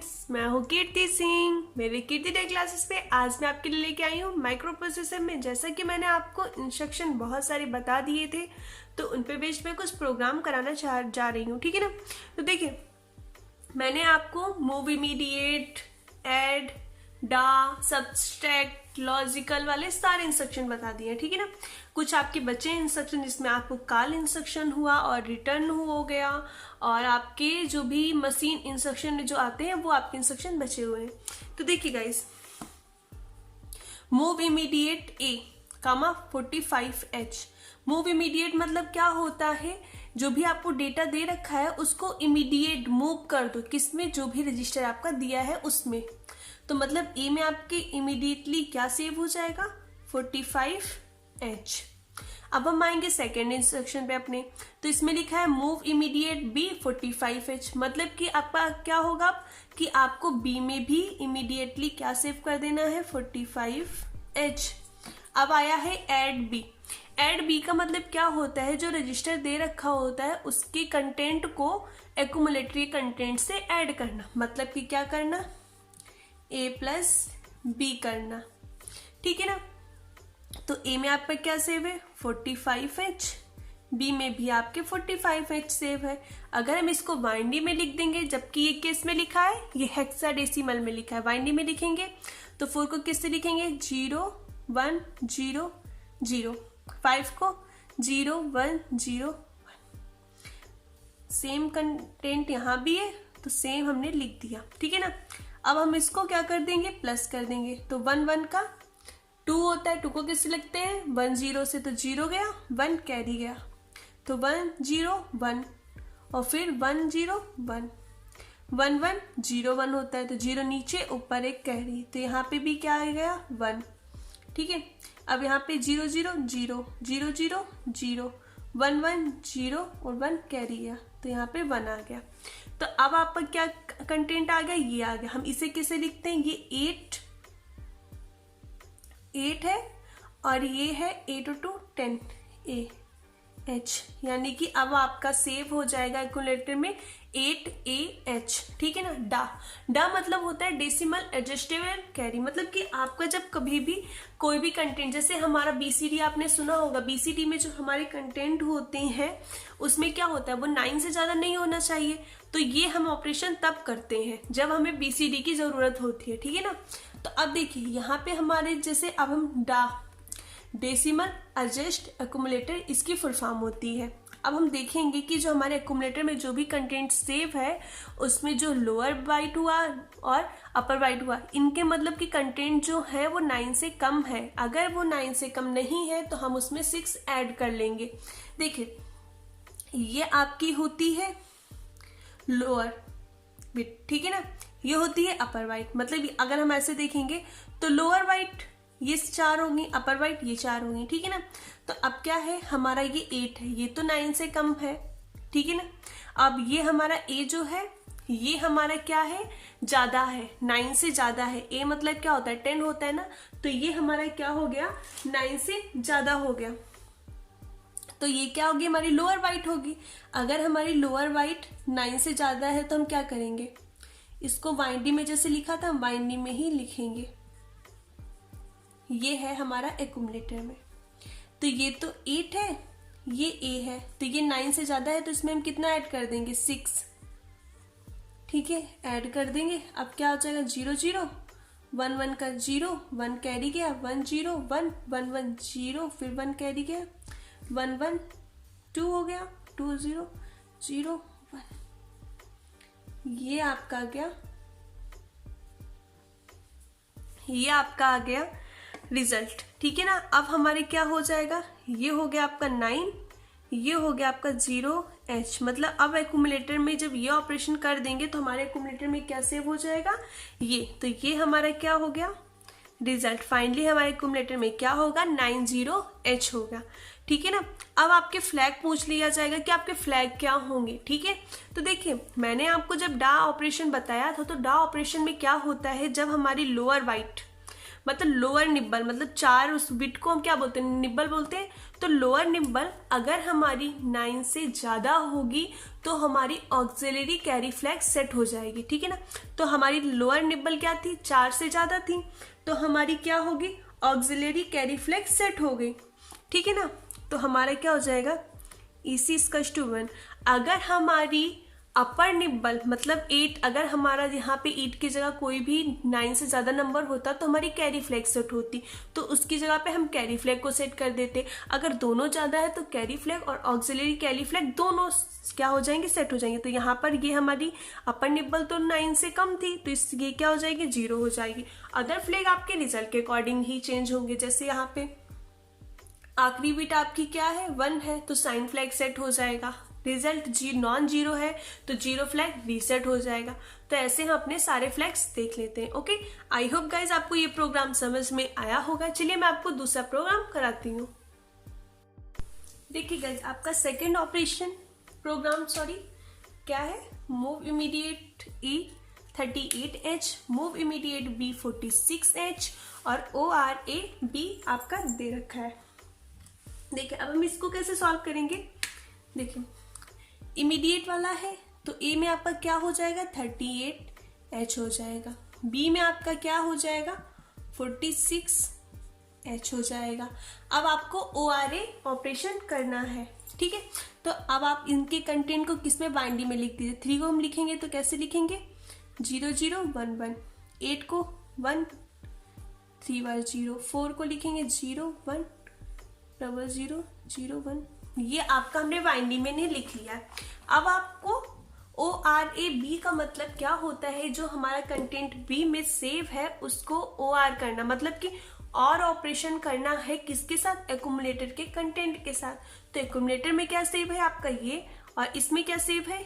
Friends, मैं हूँ कीर्ति सिंह। मेरे कीर्ति डे क्लासेस पे आज मैं आपके लिए लेके आई हूँ माइक्रो प्रोसेसर में। जैसा कि मैंने आपको इंस्ट्रक्शन बहुत सारे बता दिए थे, तो उन पे बेस्ड मैं कुछ प्रोग्राम कराना जा रही हूँ, ठीक है ना। तो देखिए, मैंने आपको मूव इमीडिएट, ऐड, डा, सब्सट्रैक्ट, लॉजिकल वाले सारे इंस्ट्रक्शन बता दिए हैं, ठीक है ना। कुछ आपके बचे इंस्ट्रक्शन जिसमें आपको कॉल इंस्ट्रक्शन हुआ और रिटर्न हो गया, और आपके जो भी मशीन इंस्ट्रक्शन जो आते हैं वो आपके इंस्ट्रक्शन बचे हुए हैं। तो देखिए गाइस, मूव इमीडिएट ए कामा 45H। मूव इमीडिएट मतलब क्या होता है, जो भी आपको डेटा दे रखा है उसको इमीडिएट मूव कर दो, किसमें, जो भी रजिस्टर आपका दिया है उसमें। तो मतलब ए में आपके इमीडिएटली क्या सेव हो जाएगा, 45H। अब हम आएंगे सेकेंड इंस्ट्रक्शन पे अपने, तो इसमें लिखा है मूव इमीडिएट बी 45H। मतलब कि आपका क्या होगा कि आपको बी में भी इमीडिएटली क्या सेव कर देना है, 45H। अब आया है ऐड बी। ऐड बी का मतलब क्या होता है, जो रजिस्टर दे रखा होता है उसके कंटेंट को एक्यूमुलेटरी कंटेंट से ऐड करना। मतलब कि क्या करना, A प्लस बी करना, ठीक है ना। तो A में आपका क्या सेव है, 45H। B में भी आपके 45H सेव है। अगर हम इसको बाइनरी में लिख देंगे, जबकि ये किस में लिखा है, ये हेक्साडेसिमल में लिखा है, बाइनरी में लिखेंगे तो 4 को किससे लिखेंगे, 0 1 0 0, 5 को 0 1 0 1। सेम कंटेंट यहाँ भी है तो सेम हमने लिख दिया, ठीक है ना। अब हम इसको क्या कर देंगे, प्लस कर देंगे। तो 1 1 का 2 होता है, 2 को किससे लिखते हैं, 1 0 से, तो 0 गया, 1 कैरी गया, तो 1 0 1, और फिर 1 0 1 1 1 0 1 होता है, तो 0 नीचे, ऊपर एक कैरी, तो यहाँ पे भी क्या आ गया, 1, ठीक है। अब यहाँ पे 0 0 0 0 0 0 1 1 0 और 1 कैरी गया, तो यहाँ पे 1 आ गया। तो अब आपका क्या कंटेंट आ गया, ये आ गया। हम इसे कैसे लिखते हैं, ये 8 है और ये है 8 और 2 10 AH, यानी कि अब आपका सेव हो जाएगा कैलकुलेटर में 8AH, ठीक है ना। डा मतलब होता है डेसिमल एडजस्टेबल कैरी। मतलब कि आपका जब कभी भी कोई भी कंटेंट, जैसे हमारा BCD आपने सुना होगा, BCD में जो हमारे कंटेंट होते हैं उसमें क्या होता है, वो 9 से ज्यादा नहीं होना चाहिए। तो ये हम ऑपरेशन तब करते हैं जब हमें BCD की जरूरत होती है, ठीक है ना। तो अब देखिए यहाँ पे हमारे, जैसे अब हम डेसिमल एडजस्ट एक्यूमुलेटर, इसकी फुल फॉर्म होती है। अब हम देखेंगे कि जो हमारे एक्यूमुलेटर में जो भी कंटेंट सेव है उसमें जो लोअर बाइट हुआ और अपर बाइट हुआ, इनके मतलब कि कंटेंट जो है वो 9 से कम है। अगर वो 9 से कम नहीं है तो हम उसमें 6 ऐड कर लेंगे। देखिए, ये आपकी होती है लोअर बिट, ठीक है ना, ये होती है अपर बाइट। मतलब अगर हम ऐसे देखेंगे तो लोअर बाइट ये 4 होंगी, अपर बाइट ये 4 होंगी, ठीक है ना। तो अब क्या है, हमारा ये 8 है, ये तो 9 से कम है, ठीक है ना। अब ये हमारा A जो है, ये हमारा क्या है, ज्यादा है, 9 से ज्यादा है। A मतलब क्या होता है, 10 होता है ना, तो ये हमारा क्या हो गया, 9 से ज्यादा हो गया। तो ये क्या होगी, हमारी लोअर बाइट होगी। अगर हमारी लोअर बाइट 9 से ज्यादा है तो हम क्या करेंगे, इसको बाइनरी में जैसे लिखा था हम बाइनरी में ही लिखेंगे। ये है हमारा एक्यूमुलेटर में, तो ये तो 8 है, ये A है, तो ये 9 से ज्यादा है, तो इसमें हम कितना ऐड कर देंगे, 6, ठीक है, ऐड कर देंगे। अब क्या हो जाएगा, 0 0 1 1 का 0 1 कैरी गया, 1 0 1 1 1 0, फिर 1 कैरी गया, 1 1 2 हो गया, 2 0 0 1। ये आपका आ गया, ये आपका आ गया रिजल्ट, ठीक है ना। अब हमारे क्या हो जाएगा, ये हो गया आपका 9, ये हो गया आपका 0H। मतलब अब एक्यूमुलेटर में जब ये ऑपरेशन कर देंगे तो हमारे एक्यूमुलेटर में क्या सेव हो जाएगा, ये। तो ये हमारा क्या हो गया, रिजल्ट। फाइनली हमारे एक्यूमुलेटर में क्या होगा, 90H होगा, ठीक है ना। अब आपके फ्लैग पूछ लिया जाएगा कि आपके फ्लैग क्या होंगे, ठीक है। तो देखिए, मैंने आपको जब डा ऑपरेशन बताया था, तो डा ऑपरेशन में क्या होता है, जब हमारी लोअर बाइट मतलब लोअर निब्बल, मतलब 4 उस बिट को हम क्या बोलते हैं, निब्बल बोलते हैं। तो लोअर निब्बल अगर हमारी 9 से ज़्यादा होगी तो हमारी ऑक्सिलरी कैरी फ्लैग सेट हो जाएगी, ठीक है ना। तो हमारी लोअर निब्बल क्या थी, 4 से ज़्यादा थी, तो हमारी क्या होगी, ऑक्सिलरी कैरी फ्लैग सेट हो गई, ठीक है ना। तो हमारा क्या हो जाएगा, EC = 1। अगर हमारी अपर निब्बल मतलब 8, अगर हमारा यहाँ पे 8 की जगह कोई भी 9 से ज़्यादा नंबर होता तो हमारी कैरी फ्लैग सेट होती, तो उसकी जगह पे हम कैरी फ्लैग को सेट कर देते। अगर दोनों ज़्यादा है तो कैरी फ्लैग और ऑक्सिलरी कैरी फ्लैग दोनों क्या हो जाएंगे, सेट हो जाएंगे। तो यहाँ पर ये हमारी अपर निब्बल तो 9 से कम थी, तो ये क्या हो जाएगी, 0 हो जाएगी। अदर फ्लैग आपके रिजल्ट के अकॉर्डिंग ही चेंज होंगे। जैसे यहाँ पे आखिरी बिट आपकी क्या है, 1 है, तो साइन फ्लैग सेट हो जाएगा। रिजल्ट नॉन जीरो है तो जीरो फ्लैग रीसेट हो जाएगा। तो ऐसे हम अपने सारे फ्लैग्स देख लेते हैं। ओके, आई होप गाइज आपको ये प्रोग्राम समझ में आया होगा। चलिए मैं आपको दूसरा प्रोग्राम कराती हूँ। देखिए गाइज, आपका सेकेंड ऑपरेशन प्रोग्राम क्या है, move immediate E 38H, move immediate B 46H और ORA B आपका दे रखा है। देखिए अब हम इसको कैसे सॉल्व करेंगे। देखिए इमीडिएट वाला है तो A में आपका क्या हो जाएगा, 38H हो जाएगा। B में आपका क्या हो जाएगा, 46H हो जाएगा। अब आपको ORA ऑपरेशन करना है, ठीक है। तो अब आप इनके कंटेंट को किस में बाइनरी में लिख दीजिए। 3 को हम लिखेंगे तो कैसे लिखेंगे, 0 0 1 1, 8 को 1 3 बार 0, 4 को लिखेंगे 0 1 0 0 0 1। ये आपका हमने बाइनरी में नहीं लिख लिया है। अब आपको ORA B का मतलब क्या होता है, जो हमारा कंटेंट B में सेव है उसको OR करना, मतलब कि और ऑपरेशन करना है किसके साथ, एक्यूमुलेटर के कंटेंट के साथ। तो एक्यूमुलेटर में क्या सेव है आपका ये, और इसमें क्या सेव है,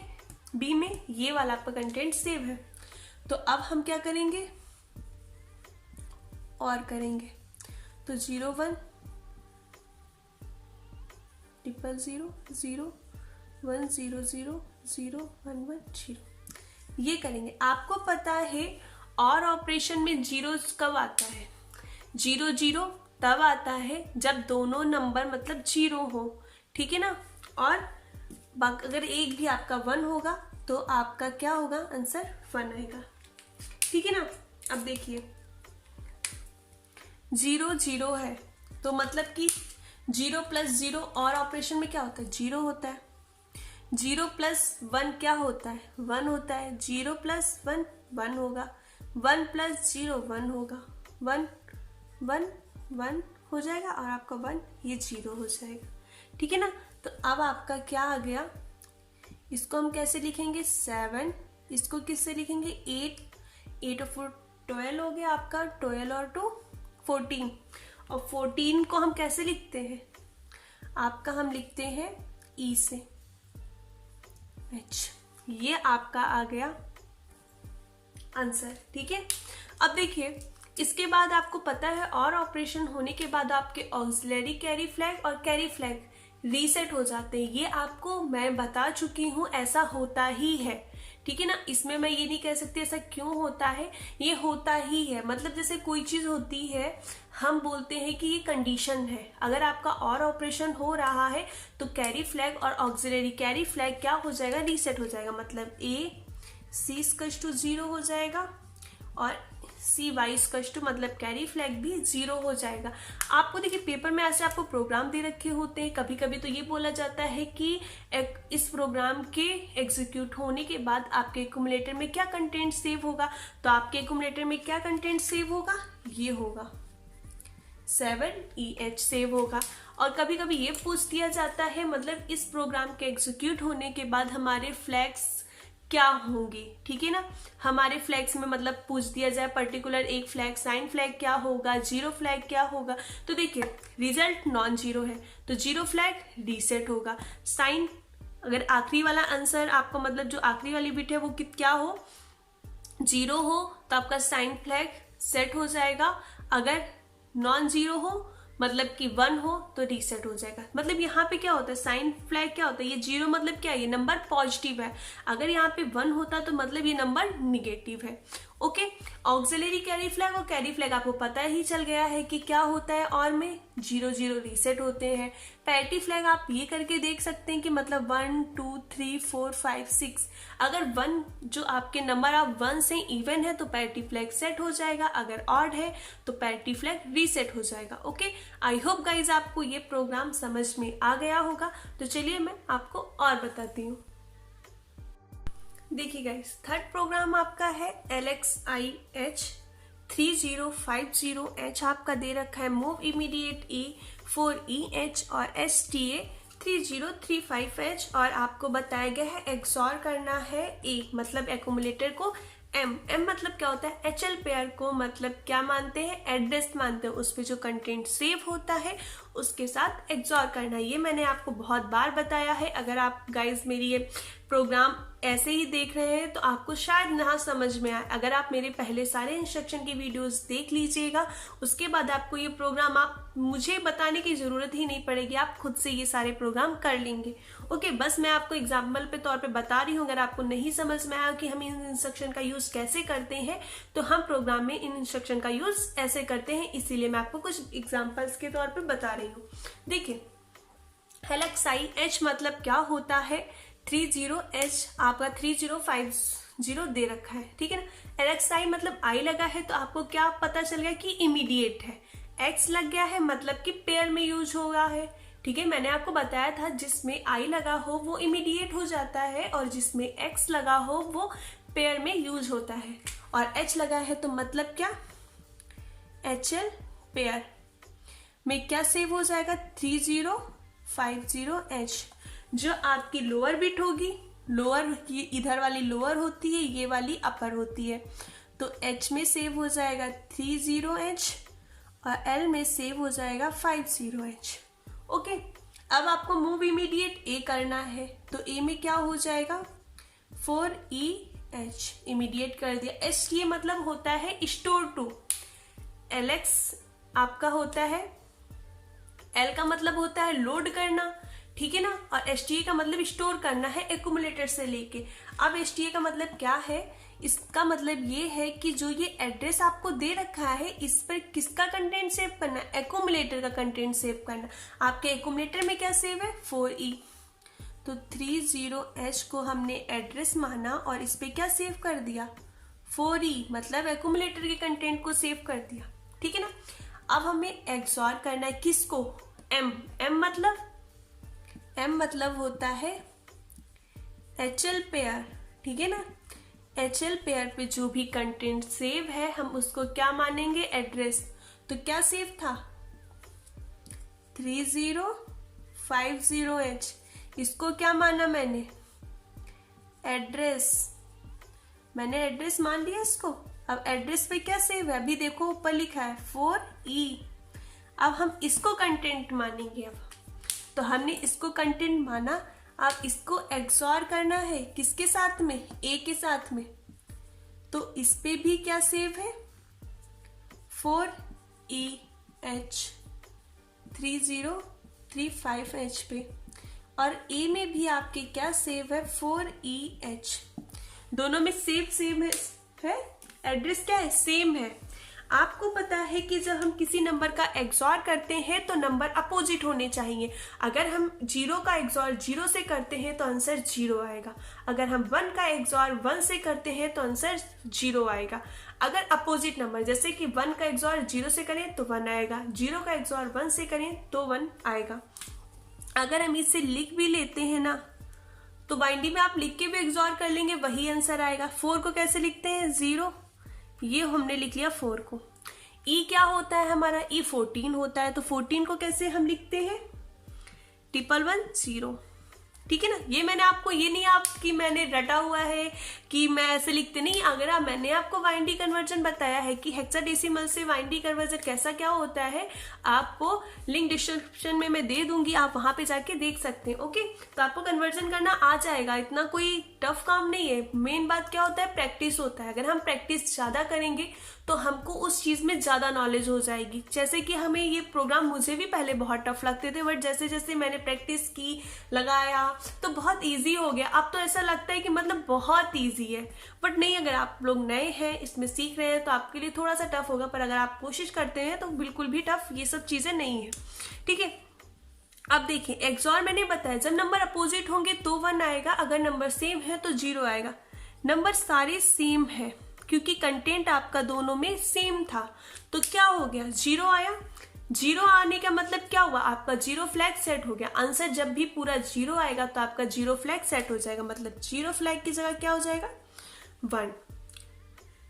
B में ये वाला आपका कंटेंट सेव है। तो अब हम क्या करेंगे, और करेंगे। तो 0 1 0 0 1 0 0 0 1 1 0 ये करेंगे। आपको पता है और ऑपरेशन में जीरो कब आता है, 0 0 तब आता है जब दोनों नंबर मतलब 0 हो, ठीक है ना। और अगर एक भी आपका 1 होगा तो आपका क्या होगा, आंसर 1 आएगा, ठीक है ना। अब देखिए 0 0 है तो मतलब कि 0 + 0 और ऑपरेशन में क्या होता है, 0 होता है। 0 + 1 क्या होता है, 1 होता है। 0 + 1 1 होगा, 1 + 0 1 होगा, 1 1 1 हो जाएगा और आपका 1 ये 0 हो जाएगा, ठीक है ना। तो अब आपका क्या आ गया, इसको हम कैसे लिखेंगे, 7, इसको किससे लिखेंगे, 8 8 और 4 12 हो गया आपका, 12 और 2 14, और 14 को हम कैसे लिखते हैं, आपका हम लिखते हैं E से H। ये आपका आ गया आंसर, ठीक है। अब देखिए इसके बाद आपको पता है और ऑपरेशन होने के बाद आपके ऑक्सिलरी कैरी फ्लैग और कैरी फ्लैग रीसेट हो जाते हैं। ये आपको मैं बता चुकी हूँ, ऐसा होता ही है, ठीक है ना। इसमें मैं ये नहीं कह सकती ऐसा क्यों होता है, ये होता ही है। मतलब जैसे कोई चीज होती है, हम बोलते हैं कि ये कंडीशन है। अगर आपका और ऑपरेशन हो रहा है तो कैरी फ्लैग और ऑक्सिलरी कैरी फ्लैग क्या हो जाएगा, रीसेट हो जाएगा। मतलब AC = 0 हो जाएगा और CY = मतलब कैरी फ्लैग भी 0 हो जाएगा। आपको देखिए पेपर में ऐसे आपको प्रोग्राम दे रखे होते हैं। कभी कभी तो ये बोला जाता है कि इस प्रोग्राम के एग्जीक्यूट होने के बाद आपके एक्यूमुलेटर में क्या कंटेंट सेव होगा। तो आपके एक्यूमुलेटर में क्या कंटेंट सेव होगा, ये होगा 7EH सेव होगा। और कभी कभी ये पूछ दिया जाता है, मतलब इस प्रोग्राम के एग्जीक्यूट होने के बाद हमारे फ्लैग्स क्या होंगे, ठीक है ना। हमारे फ्लैग्स में मतलब पूछ दिया जाए पर्टिकुलर एक फ्लैग, साइन फ्लैग क्या होगा, 0 फ्लैग क्या होगा। तो देखिए रिजल्ट नॉन जीरो है तो 0 फ्लैग रीसेट होगा। साइन अगर आखिरी वाला आंसर आपका मतलब जो आखिरी वाली बिट है वो क्या हो, 0 हो तो आपका साइन फ्लैग सेट हो जाएगा। अगर नॉन जीरो हो मतलब कि 1 हो तो रीसेट हो जाएगा। मतलब यहाँ पे क्या होता है, साइन फ्लैग क्या होता है, ये 0 मतलब क्या है, ये नंबर पॉजिटिव है। अगर यहाँ पे 1 होता तो मतलब ये नंबर निगेटिव है। ओके, ऑक्सिलरी कैरी फ्लैग और कैरी फ्लैग आपको पता ही चल गया है कि क्या होता है, और में 0 0 रीसेट होते हैं। पैरिटी फ्लैग आप ये करके देख सकते हैं कि मतलब 1 2 3 4 5 6, अगर 1 जो आपके नंबर आप 1 से इवन है तो पैरिटी फ्लैग सेट हो जाएगा, अगर ऑड है तो पैरिटी फ्लैग रीसेट हो जाएगा। ओके, आई होप गाइज आपको ये प्रोग्राम समझ में आ गया होगा। तो चलिए मैं आपको और बताती हूँ। देखिए गाइस, थर्ड प्रोग्राम आपका है LXI-H 3050H आपका दे रखा है मूव इमीडिएट E 4EH और STA 3035H, और आपको बताया गया है एक्सॉर करना है A मतलब एक्यूमुलेटर को M मतलब क्या होता है, HL पेयर को मतलब क्या मानते हैं, एड्रेस मानते हैं, उस पे जो कंटेंट सेव होता है उसके साथ एक्सॉर करना। ये मैंने आपको बहुत बार बताया है। अगर आप गाइज मेरी ये प्रोग्राम ऐसे ही देख रहे हैं तो आपको शायद ना समझ में आए। अगर आप मेरे पहले सारे इंस्ट्रक्शन की वीडियोस देख लीजिएगा, उसके बाद आपको ये प्रोग्राम आप मुझे बताने की जरूरत ही नहीं पड़ेगी, आप खुद से ये सारे प्रोग्राम कर लेंगे। ओके, बस मैं आपको एग्जाम्पल पे तौर पे बता रही हूँ। अगर आपको नहीं समझ में आया कि हम इन इंस्ट्रक्शन का यूज कैसे करते हैं, तो हम प्रोग्राम में इन इंस्ट्रक्शन का यूज ऐसे करते हैं, इसीलिए मैं आपको कुछ एग्जाम्पल्स के तौर पे बता रही हूँ। देखिए, LXI-H मतलब क्या होता है, 30H आपका 3050 दे रखा है, ठीक है ना। LXI मतलब I लगा है तो आपको क्या पता चल गया कि इमीडिएट है। X लग गया है मतलब कि पेयर में यूज हो रहा है, ठीक है। मैंने आपको बताया था जिसमें I लगा हो वो इमीडिएट हो जाता है, और जिसमें X लगा हो वो पेयर में यूज होता है। और H लगा है तो मतलब क्या, HL पेयर में क्या सेव हो जाएगा, 3050H। जो आपकी लोअर बिट होगी, लोअर ये इधर वाली लोअर होती है, ये वाली अपर होती है, तो H में सेव हो जाएगा 30H और L में सेव हो जाएगा 50H। ओके, अब आपको मूव इमीडिएट A करना है, तो A में क्या हो जाएगा 4EH, इमीडिएट कर दिया। S ये मतलब होता है स्टोर टू, LX आपका होता है, L का मतलब होता है लोड करना, ठीक है ना, और STA का मतलब स्टोर करना है एक्यूमुलेटर से लेके। अब STA का मतलब क्या है, इसका मतलब ये है कि जो ये एड्रेस आपको दे रखा है इस पर किसका कंटेंट सेव करना है, एक्यूमुलेटर का कंटेंट सेव करना। आपके एक्यूमुलेटर में क्या सेव है, 4E, तो 30H को हमने एड्रेस माना और इस पे क्या सेव कर दिया, 4E मतलब एक्यूमुलेटर के कंटेंट को सेव कर दिया, ठीक है ना। अब हमें एक्सॉर करना है किसको, M मतलब होता है HL पेयर, ठीक है ना। HL पेयर पे जो भी कंटेंट सेव है हम उसको क्या मानेंगे, एड्रेस। तो क्या सेव था, 3050H, इसको क्या माना मैंने, एड्रेस, मैंने एड्रेस मान लिया इसको। अब एड्रेस पे क्या सेव है, अभी देखो ऊपर लिखा है 4E। अब हम इसको कंटेंट मानेंगे। अब तो हमने इसको कंटेंट माना, अब इसको एक्सॉर करना है किसके साथ में, A के साथ में, तो इस पे भी क्या सेव है, 4EH 3035H पे, और A में भी आपके क्या सेव है, 4EH। दोनों में सेम है, एड्रेस क्या है, सेम है। आपको पता है कि जब हम किसी नंबर का एक्सॉर करते हैं तो नंबर अपोजिट होने चाहिए। अगर हम 0 का एक्सॉर 0 से करते हैं तो आंसर 0 आएगा, अगर हम 1 का एक्सॉर 1 से करते हैं तो आंसर 0 आएगा। अगर अपोजिट नंबर जैसे कि 1 का एक्सॉर 0 से करें तो 1 आएगा, 0 का एक्सॉर 1 से करें तो 1 आएगा। अगर हम इसे लिख भी लेते हैं ना, तो बाइंडिंग में आप लिख के भी एक्सॉर कर लेंगे, वही आंसर आएगा। 4 को कैसे लिखते हैं, 0, ये हमने लिख लिया 4 को। E क्या होता है हमारा, E 14 होता है, तो 14 को कैसे हम लिखते हैं, 111 ठीक है ना। ये मैंने आपको, ये नहीं आपकी मैंने रटा हुआ है कि मैं ऐसे लिखते नहीं। अगर मैंने आपको वाइंडी कन्वर्जन बताया है कि हेक्साडेसिमल से वाइंडी कन्वर्जन कैसा क्या होता है, आपको लिंक डिस्क्रिप्शन में मैं दे दूंगी, आप वहां पे जाके देख सकते हैं। ओके, तो आपको कन्वर्जन करना आ जाएगा, इतना कोई टफ काम नहीं है। मेन बात क्या होता है, प्रैक्टिस होता है। अगर हम प्रैक्टिस ज्यादा करेंगे तो हमको उस चीज में ज्यादा नॉलेज हो जाएगी। जैसे कि हमें ये प्रोग्राम, मुझे भी पहले बहुत टफ लगते थे, बट जैसे जैसे मैंने प्रैक्टिस की, लगाया, तो बहुत इजी हो गया। अब तो ऐसा लगता है कि मतलब बहुत इजी है, बट नहीं, अगर आप लोग नए हैं, इसमें सीख रहे हैं, तो आपके लिए थोड़ा सा टफ होगा, पर अगर आप कोशिश करते हैं तो बिल्कुल भी टफ ये सब चीजें नहीं है। ठीक है, अब देखिए एक्सॉर मैंने बताया, जब नंबर अपोजिट होंगे तो 1 आएगा, अगर नंबर सेम है तो 0 आएगा। नंबर सारे सेम है क्योंकि कंटेंट आपका दोनों में सेम था, तो क्या हो गया, 0 आया। 0 आने का मतलब क्या हुआ, आपका 0 फ्लैग सेट हो गया। आंसर जब भी पूरा 0 आएगा तो आपका 0 फ्लैग सेट हो जाएगा, मतलब 0 फ्लैग की जगह क्या हो जाएगा, 1।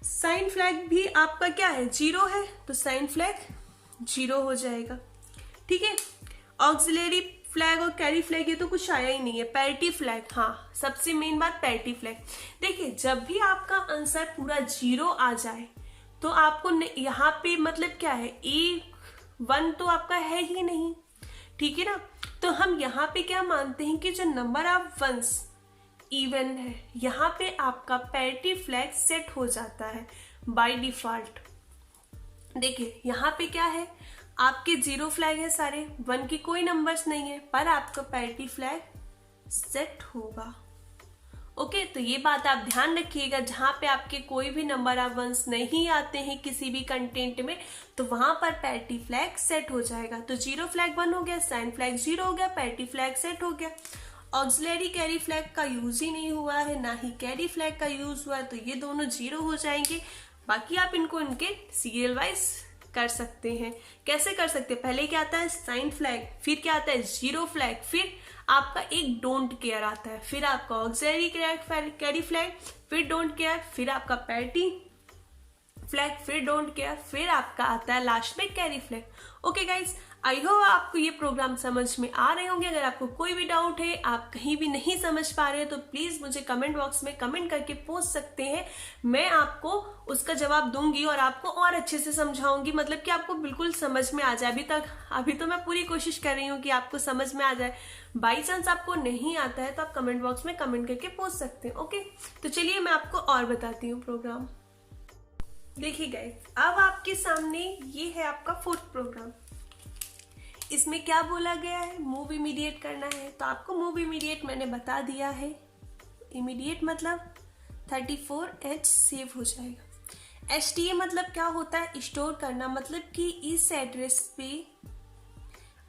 साइन फ्लैग भी आपका क्या है, 0 है, तो साइन फ्लैग 0 हो जाएगा। ठीक है, ऑक्सिलरी फ्लैग और कैरी फ्लैग ये तो कुछ आया ही नहीं है। पैरिटी फ्लैग, हाँ सबसे मेन बात पैरिटी फ्लैग। देखिए जब भी आपका आंसर पूरा 0 आ जाए तो आपको यहाँ पे मतलब क्या है, A1 तो आपका है ही नहीं, ठीक है ना। तो हम यहाँ पे क्या मानते हैं कि जो नंबर ऑफ वंस इवन है, यहाँ पे आपका पैरिटी फ्लैग सेट हो जाता है बाय डिफॉल्ट। देखिए यहाँ पे क्या है, आपके 0 फ्लैग है सारे, 1 की कोई नंबर्स नहीं है, पर आपका पैरिटी फ्लैग सेट होगा। ओके, तो ये बात आप ध्यान रखिएगा, जहां पे आपके कोई भी नंबर ऑफ वंस नहीं आते हैं किसी भी कंटेंट में, तो वहां पर पैरिटी फ्लैग सेट हो जाएगा। तो 0 फ्लैग 1 हो गया, साइन फ्लैग 0 हो गया, पैरिटी फ्लैग सेट हो गया। ऑक्सिलरी कैरी फ्लैग का यूज ही नहीं हुआ है, ना ही कैरी फ्लैग का यूज हुआ है, तो ये दोनों 0 हो जाएंगे। बाकी आप इनको इनके सीरियल वाइज कर सकते हैं। कैसे कर सकते हैं, पहले क्या आता है साइन फ्लैग, फिर क्या आता है 0 फ्लैग, फिर आपका एक डोंट केयर आता है, फिर आपका ऑक्सिलरी कैरी फ्लैग, फिर डोंट केयर, फिर आपका पैरिटी फ्लैग, फिर डोंट केयर, फिर आपका आता है लास्ट में carry flag. Okay guys, I hope आपको ये प्रोग्राम समझ में आ रहे होंगे। अगर आपको कोई भी डाउट है, आप कहीं भी नहीं समझ पा रहे हैं, तो प्लीज मुझे कमेंट बॉक्स में कमेंट करके पूछ सकते हैं, मैं आपको उसका जवाब दूंगी और आपको और अच्छे से समझाऊंगी, मतलब कि आपको बिल्कुल समझ में आ जाए। अभी तो मैं पूरी कोशिश कर रही हूँ कि आपको समझ में आ जाए। बाई चांस आपको नहीं आता है तो आप कमेंट बॉक्स में कमेंट करके पूछ सकते हैं। ओके, तो चलिए मैं आपको और बताती हूँ प्रोग्राम। देखिए गाइस, अब आपके सामने ये है आपका 4th प्रोग्राम। इसमें क्या बोला गया है, मूव इमीडिएट करना है, तो आपको मूव इमीडिएट मैंने बता दिया है। इमीडिएट मतलब 34H सेव हो जाएगा। HTA मतलब क्या होता है, स्टोर करना, मतलब कि इस एड्रेस पे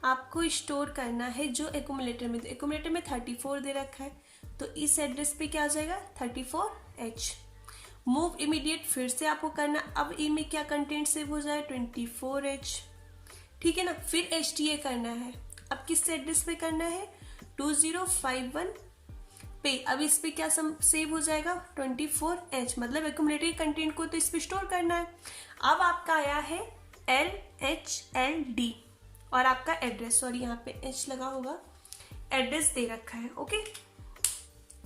आपको स्टोर करना है जो एक्यूमुलेटर में, तो एक्यूमुलेटर में 34 दे रखा है, तो इस एड्रेस पे क्या आ जाएगा 34H। मूव इमीडिएट फिर से आपको करना, अब ई में क्या कंटेंट सेव हो जाए 24H, ठीक है ना। फिर HTA करना है, अब किस एड्रेस पे करना है 2051 पे, अब इस पे क्या सेव हो जाएगा 24H, मतलब एक्यूमुलेटेड कंटेंट को तो इस पे स्टोर करना है। अब आपका आया है LHLD और आपका एड्रेस, सॉरी यहाँ पे H लगा होगा, एड्रेस दे रखा है। ओके,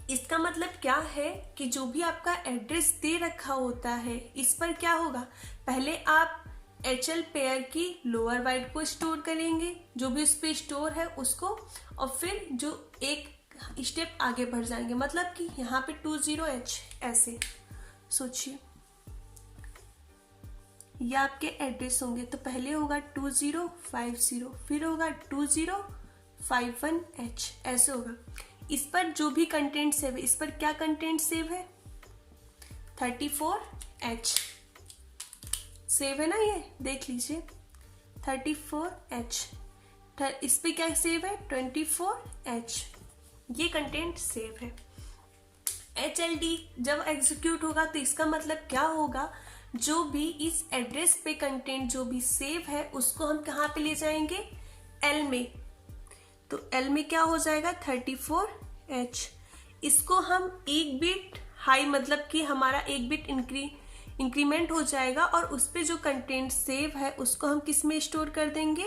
इसका मतलब क्या है कि जो भी आपका एड्रेस दे रखा होता है, इस पर क्या होगा, पहले आप HL पेयर की लोअर बाइट को स्टोर करेंगे, जो भी उस पर स्टोर है उसको, और फिर जो एक स्टेप आगे बढ़ जाएंगे, मतलब कि यहाँ पे 20H ऐसे सोचिए, ये आपके एड्रेस होंगे, तो पहले होगा 2050, फिर होगा 2051H, ऐसे होगा। इस पर जो भी कंटेंट सेव है, इस पर क्या कंटेंट सेव है 34H सेव है ना, ये देख लीजिए 34H, इस पे क्या सेव है 24H, ये कंटेंट सेव है। HLD जब एग्जीक्यूट होगा तो इसका मतलब क्या होगा, जो भी इस एड्रेस पे कंटेंट जो भी सेव है उसको हम कहाँ पे ले जाएंगे L में, तो L में क्या हो जाएगा 34H। इसको हम एक बिट हाई, मतलब कि हमारा एक बिट इंक्रीमेंट हो जाएगा, और उस पे जो कंटेंट सेव है उसको हम किस में स्टोर कर देंगे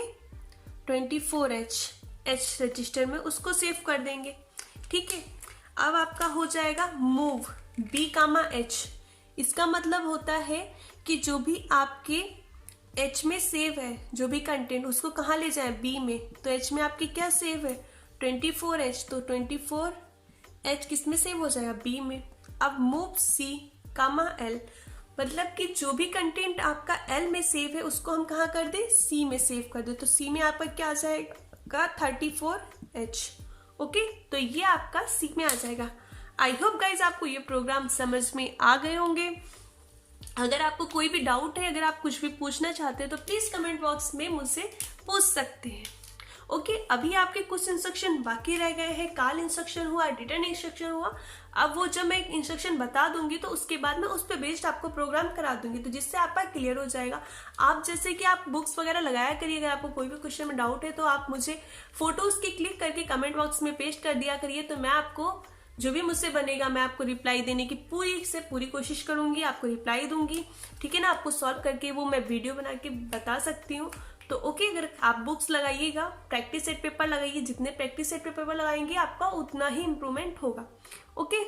24H रजिस्टर में, उसको सेव कर देंगे। ठीक है, अब आपका हो जाएगा मूव B, इसका मतलब होता है कि जो भी आपके H में सेव है, जो भी कंटेंट, उसको कहाँ ले जाए B में, तो H में आपके क्या सेव है 24H, तो 24H किस में सेव हो जाएगा B में। अब मूव C, L, मतलब कि जो भी कंटेंट आपका एल में सेव है उसको हम कहाँ कर दे, सी में सेव कर दे। तो सी में आपका क्या आ जाएगा, 34H। ओके, तो ये आपका सी में आ जाएगा। आई होप गाइज आपको ये प्रोग्राम समझ में आ गए होंगे। अगर आपको कोई भी डाउट है, अगर आप कुछ भी पूछना चाहते हैं तो प्लीज कमेंट बॉक्स में मुझसे पूछ सकते हैं। ओके, अभी आपके कुछ इंस्ट्रक्शन बाकी रह गए हैं। कॉल इंस्ट्रक्शन हुआ, रिटर्न इंस्ट्रक्शन हुआ। अब वो जब मैं इंस्ट्रक्शन बता दूंगी तो उसके बाद मैं उस पर बेस्ड आपको प्रोग्राम करा दूंगी, तो जिससे आपका क्लियर हो जाएगा। आप जैसे कि आप बुक्स वगैरह लगाया करिए, अगर आपको कोई भी क्वेश्चन में डाउट है तो आप मुझे फोटोज की क्लिक करके कमेंट बॉक्स में पेस्ट कर दिया करिए। तो मैं आपको जो भी मुझसे बनेगा मैं आपको रिप्लाई देने की पूरी से पूरी कोशिश करूंगी, आपको रिप्लाई दूंगी, ठीक है ना। आपको सॉल्व करके वो मैं वीडियो बना के बता सकती हूँ। तो ओके, अगर आप बुक्स लगाइएगा, प्रैक्टिस सेट पेपर लगाइए, जितने प्रैक्टिस सेट पेपर लगाएंगे आपका उतना ही इंप्रूवमेंट होगा। ओके,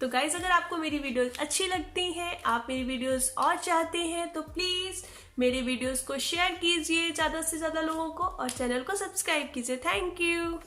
तो गाइज अगर आपको मेरी वीडियोस अच्छी लगती हैं, आप मेरी वीडियोस और चाहते हैं तो प्लीज मेरे वीडियोस को शेयर कीजिए ज्यादा से ज्यादा लोगों को और चैनल को सब्सक्राइब कीजिए। Thank you.